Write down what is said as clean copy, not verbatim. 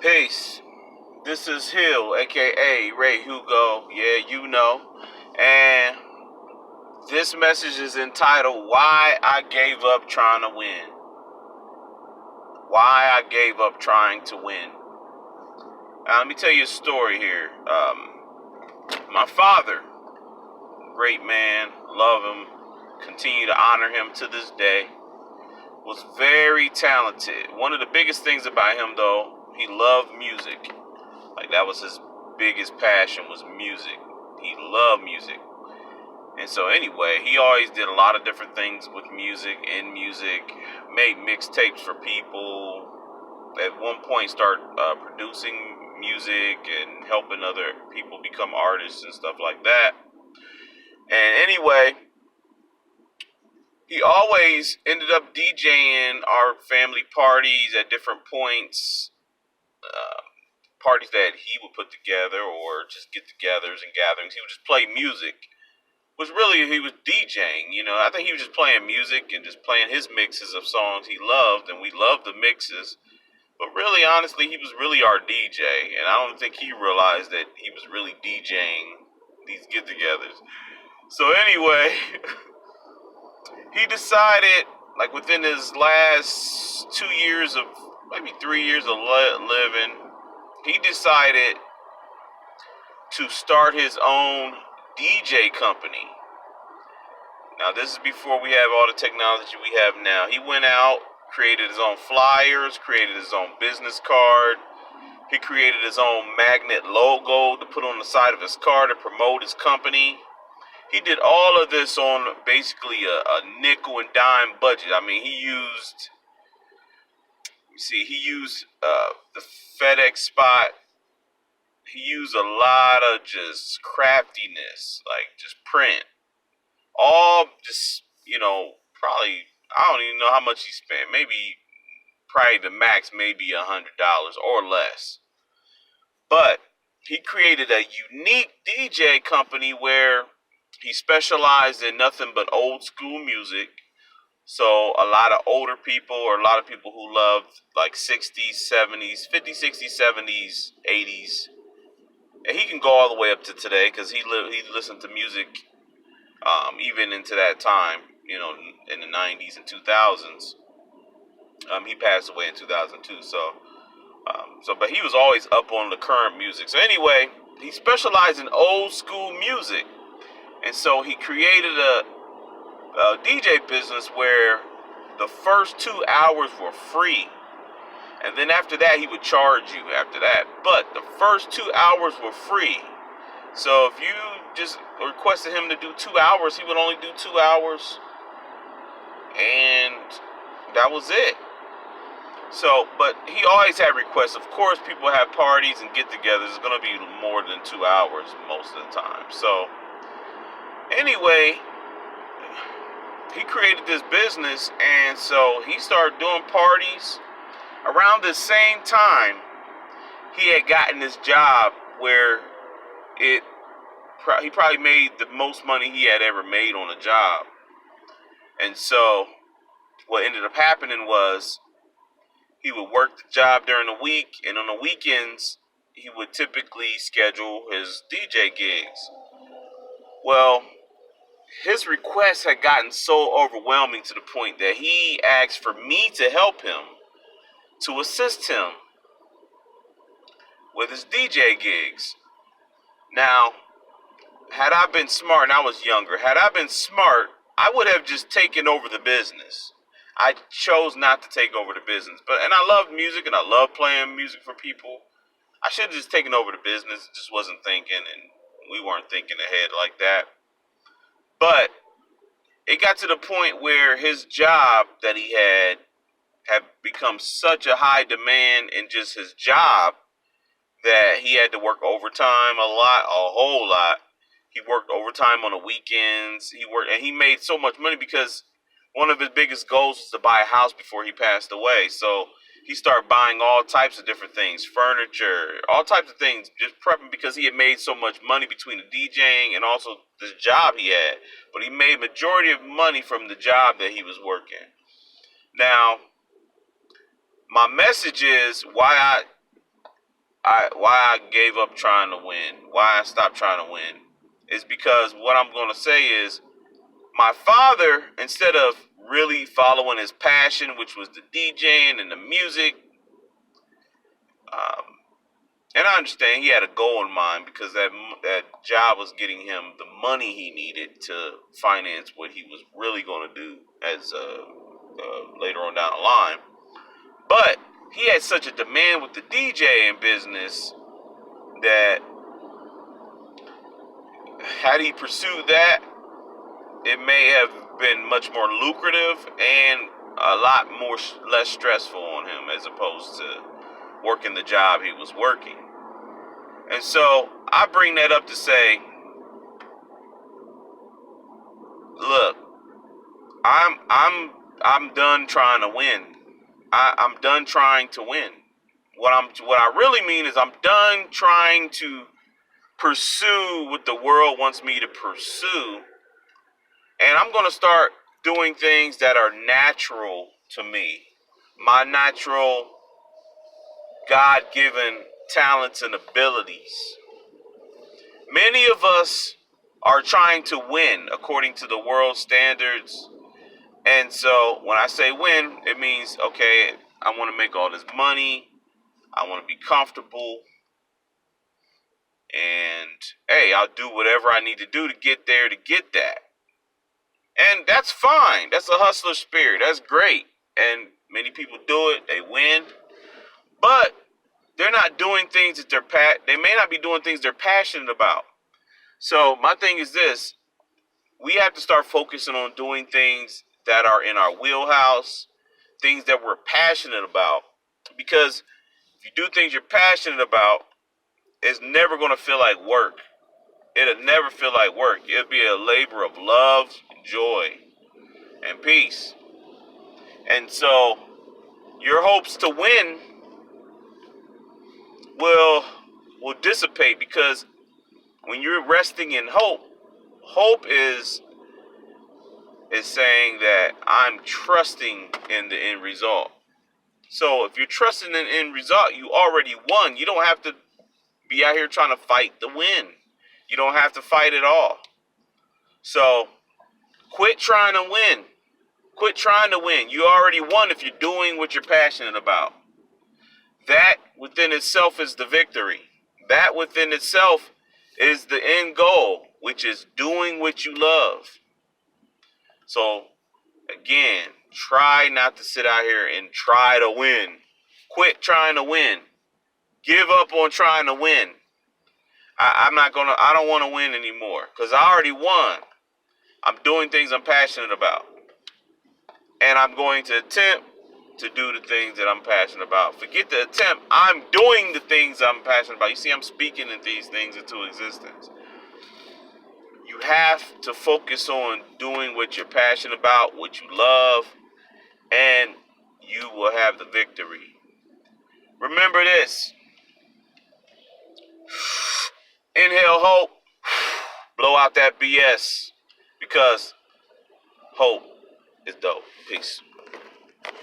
Peace. This is Hill, aka Rey Hugo. Yeah, you know. And this message is entitled Why I Gave Up Trying to Win. Why I gave up trying to win. Now, let me tell you a story here. My father, great man, love him, continue to honor him to this day, was very talented. One of the biggest things about him, though, he loved music. Like, that was his biggest passion, was music. He loved music. And so anyway, he always did a lot of different things with music, made mixtapes for people. At one point started producing music and helping other people become artists and stuff like that. And anyway, he always ended up DJing our family parties at different points. Parties that he would put together or just get-togethers and gatherings. He would just play music. Was really he was DJing, I think he was just playing music and just playing his mixes of songs he loved, and we loved the mixes. But really, honestly, he was really our DJ, and I don't think he realized that he was really DJing these get-togethers. So anyway, he decided, like within his last 2 years of, maybe 3 years of living, he decided to start his own DJ company. Now, this is before we have all the technology we have now. He went out, created his own flyers, created his own business card. He created his own magnet logo to put on the side of his car to promote his company. He did all of this on basically a nickel and dime budget. I mean, he used the FedEx spot. He used a lot of just craftiness, like just print. All just, probably, I don't even know how much he spent. Probably the max, maybe $100 or less. But he created a unique DJ company where he specialized in nothing but old school music. So a lot of older people, or a lot of people who loved like 60s, 70s, 50s, 60s, 70s, 80s. And he can go all the way up to today because he listened to music even into that time, in the 90s and 2000s. He passed away in 2002, but he was always up on the current music. So anyway, he specialized in old school music. And so he created a DJ business where the first 2 hours were free. And then after that, he would charge you after that. But the first 2 hours were free. So if you just requested him to do 2 hours, he would only do 2 hours. And that was it. So, but he always had requests. Of course, people have parties and get-togethers. It's going to be more than 2 hours most of the time. So, anyway, he created this business, and so he started doing parties. Around the same time, he had gotten this job where he probably made the most money he had ever made on a job. And so what ended up happening was he would work the job during the week, and on the weekends he would typically schedule his DJ gigs. Well, his requests had gotten so overwhelming to the point that he asked for me to help him, to assist him with his DJ gigs. Now, had I been smart, and I was younger, I would have just taken over the business. I chose not to take over the business. And I love music, and I love playing music for people. I should have just taken over the business, just wasn't thinking, and we weren't thinking ahead like that. But it got to the point where his job that he had become such a high demand in just his job that he had to work overtime a whole lot. He worked overtime on the weekends. He made so much money because one of his biggest goals was to buy a house before he passed away. So he started buying all types of different things, furniture, all types of things, just prepping because he had made so much money between the DJing and also this job he had. But he made majority of money from the job that he was working. Now, my message is why why I gave up trying to win, why I stopped trying to win, is because what I'm going to say is my father, instead of really following his passion, which was the DJing and the music, um, and I understand he had a goal in mind because that job was getting him the money he needed to finance what he was really going to do as later on down the line. But he had such a demand with the DJing business that had he pursued that, it may have been much more lucrative and a lot more less stressful on him as opposed to working the job he was working. And so I bring that up to say, look, I'm done trying to win. I'm done trying to win. What I really mean is I'm done trying to pursue what the world wants me to pursue, and I'm going to start doing things that are natural to me. My natural God-given talents and abilities. Many of us are trying to win according to the world standards. And so when I say win, it means, okay, I want to make all this money. I want to be comfortable. And, hey, I'll do whatever I need to do to get there to get that. And that's fine. That's a hustler spirit. That's great. And many people do it. They win. But they're not doing things that they may not be doing things they're passionate about. So my thing is this. We have to start focusing on doing things that are in our wheelhouse, things that we're passionate about. Because if you do things you're passionate about, it's never going to feel like work. It'll never feel like work. It'll be a labor of love, joy, and peace. And so your hopes to win will dissipate because when you're resting in hope, hope is saying that I'm trusting in the end result. So if you're trusting in the end result, you already won. You don't have to be out here trying to fight the win. You don't have to fight at all. So quit trying to win. Quit trying to win. You already won if you're doing what you're passionate about. That within itself is the victory. That within itself is the end goal, which is doing what you love. So again, try not to sit out here and try to win. Quit trying to win. Give up on trying to win. I don't want to win anymore because I already won. I'm doing things I'm passionate about. And I'm going to attempt to do the things that I'm passionate about. Forget the attempt. I'm doing the things I'm passionate about. You see, I'm speaking these things into existence. You have to focus on doing what you're passionate about, what you love, and you will have the victory. Remember this. Inhale hope. Blow out that BS. Because hope is dope. Peace.